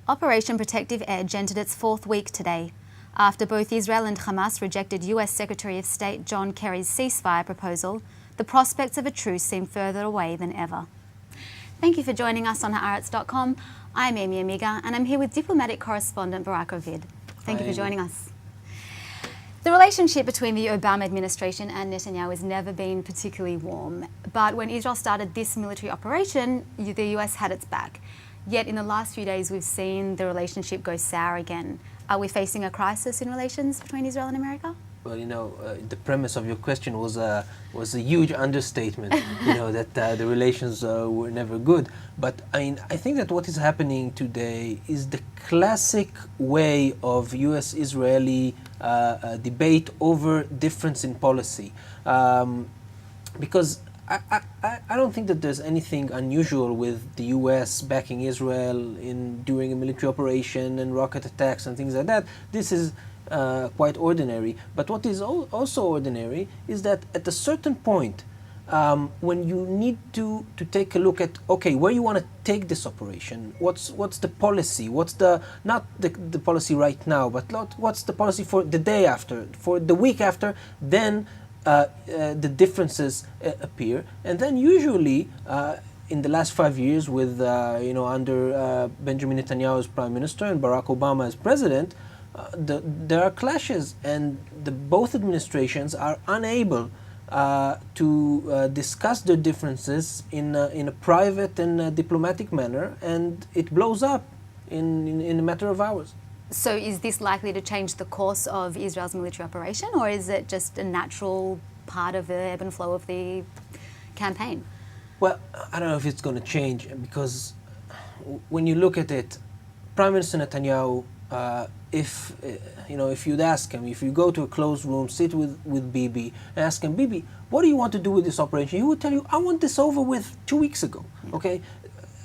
Operation Protective Edge entered its fourth week today, after both Israel and Hamas rejected US Secretary of State John Kerry's ceasefire proposal. The prospects of a truce seem further away than ever. Thank you for joining us on Haaretz.com. I'm Aimee Amiga, and I'm here with diplomatic correspondent Barak Ravid. Thank you for joining us. The relationship between the Obama administration and Netanyahu has never been particularly warm, but when Israel started this military operation, the US had its back. Yet in the last few days, we've seen the relationship go sour again. Are we facing a crisis in relations between Israel and America? Well, the premise of your question was a huge understatement. That the relations were never good. But I think that what is happening today is the classic way of U.S.-Israeli debate over difference in policy, because I don't think that there's anything unusual with the U.S. backing Israel during a military operation and rocket attacks and things like that. This is quite ordinary. But what is also ordinary is that at a certain point, when you need to take a look at, okay, where you want to take this operation, what's the policy, not the policy right now, but what's the policy for the day after, for the week after, then the differences appear. And then usually in the last 5 years with under Benjamin Netanyahu as prime minister and Barack Obama as president, there are clashes, and both administrations are unable to discuss their differences in a private and diplomatic manner, and it blows up in a matter of hours. So is this likely to change the course of Israel's military operation, or is it just a natural part of the ebb and flow of the campaign? Well, I don't know if it's going to change, because when you look at it, Prime Minister Netanyahu, if you'd ask him, if you go to a closed room, sit with Bibi, and ask him, Bibi, what do you want to do with this operation? He would tell you, I want this over with 2 weeks ago. Okay,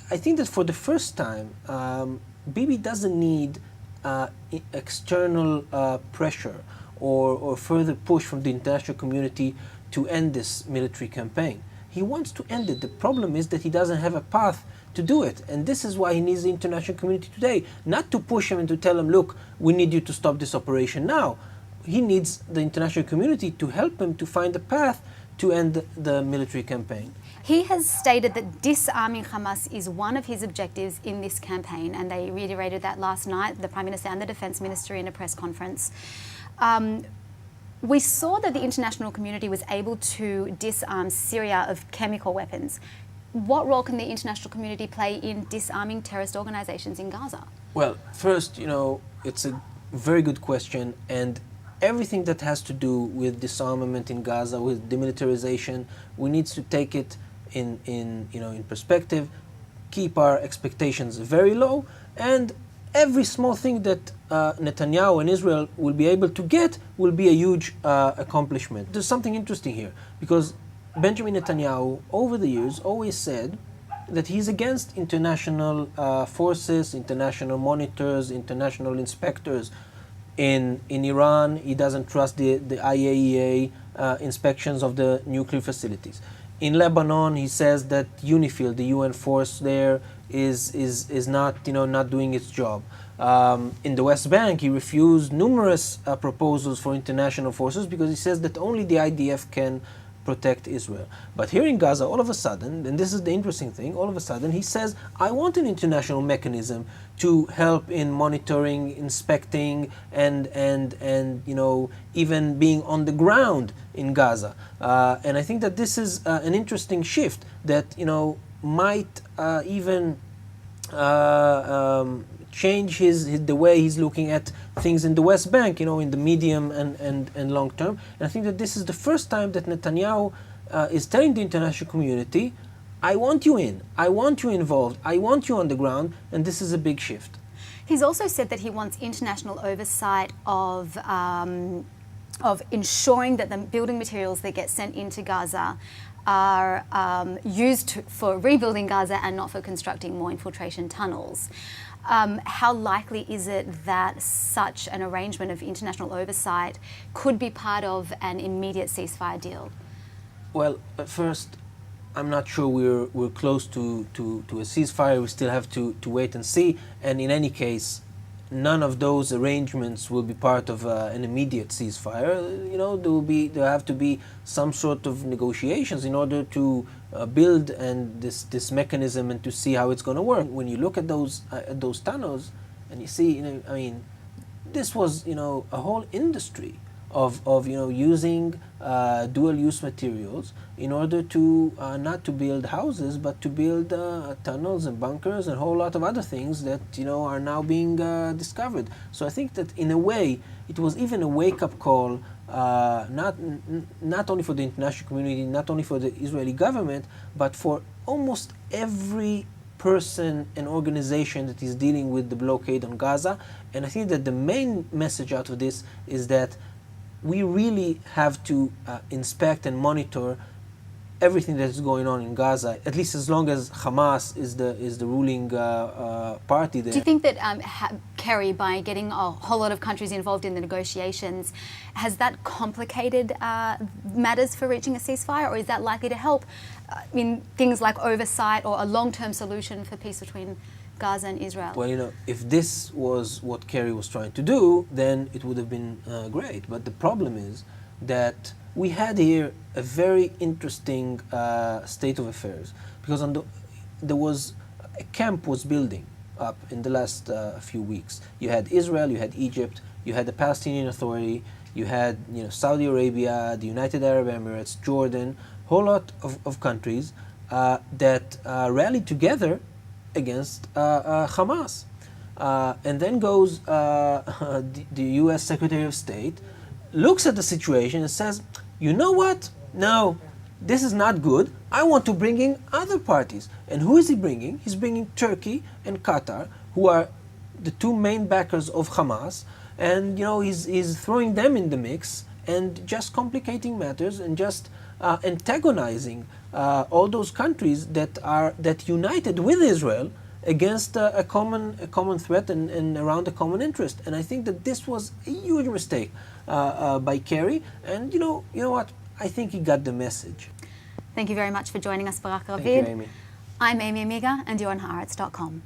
I think that for the first time, Bibi doesn't need external pressure or further push from the international community to end this military campaign. He wants to end it. The problem is that he doesn't have a path to do it, and this is why he needs the international community today, not to push him and to tell him, look, we need you to stop this operation now. He needs the international community to help him to find a path to end the military campaign. He has stated that disarming Hamas is one of his objectives in this campaign, and they reiterated that last night, the Prime Minister and the Defence Minister in a press conference. We saw that the international community was able to disarm Syria of chemical weapons. What role can the international community play in disarming terrorist organizations in Gaza? Well, first, it's a very good question, and everything that has to do with disarmament in Gaza, with demilitarization, we need to take it in perspective, keep our expectations very low, and every small thing that Netanyahu and Israel will be able to get will be a huge accomplishment. There's something interesting here, because Benjamin Netanyahu, over the years, always said that he's against international forces, international monitors, international inspectors. In Iran, he doesn't trust the IAEA inspections of the nuclear facilities. In Lebanon, he says that UNIFIL, the UN force there, is not doing its job. In the West Bank, he refused numerous proposals for international forces because he says that only the IDF can protect Israel. But here in Gaza, all of a sudden, and this is the interesting thing, all of a sudden he says, I want an international mechanism to help in monitoring, inspecting, and even being on the ground in Gaza. And I think that this is an interesting shift that might even change the way he's looking at things in the West Bank, in the medium and long term. And I think that this is the first time that Netanyahu is telling the international community, I want you in, I want you involved, I want you on the ground, and this is a big shift. He's also said that he wants international oversight of ensuring that the building materials that get sent into Gaza are used for rebuilding Gaza and not for constructing more infiltration tunnels. How likely is it that such an arrangement of international oversight could be part of an immediate ceasefire deal? Well, first, I'm not sure we're close to a ceasefire. We still have to wait and see. And in any case, none of those arrangements will be part of an immediate ceasefire. You know, there have to be some sort of negotiations in order to build and this mechanism and to see how it's going to work. When you look at those tunnels and you see, you know, I mean, this was, you know, a whole industry of you know, using dual-use materials in order to not to build houses, but to build tunnels and bunkers and a whole lot of other things that, you know, are now being discovered. So I think that in a way it was even a wake-up call, not only for the international community, not only for the Israeli government, but for almost every person and organization that is dealing with the blockade on Gaza. And I think that the main message out of this is that we really have to inspect and monitor everything that is going on in Gaza, at least as long as Hamas is the ruling party there. Do you think that Kerry, by getting a whole lot of countries involved in the negotiations, has that complicated matters for reaching a ceasefire, or is that likely to help in things like oversight or a long-term solution for peace between Gaza and Israel? Well, you know, if this was what Kerry was trying to do, then it would have been great. But the problem is that we had here a very interesting state of affairs, because there was a camp was building up in the last few weeks. You had Israel, you had Egypt, you had the Palestinian Authority, you had, you know, Saudi Arabia, the United Arab Emirates, Jordan, a whole lot of countries that rallied together against Hamas. And then goes the U.S. Secretary of State, looks at the situation and says, you know what? No, this is not good. I want to bring in other parties. And who is he bringing? He's bringing Turkey and Qatar, who are the two main backers of Hamas. And, you know, he's throwing them in the mix and just complicating matters and just antagonizing all those countries that united with Israel against a common threat and around a common interest. And I think that this was a huge mistake by Kerry. And you know what? I think he got the message. Thank you very much for joining us, Barak Ravid. Thank you, Aimee. I'm Aimee Amiga, and you're on Haaretz.com.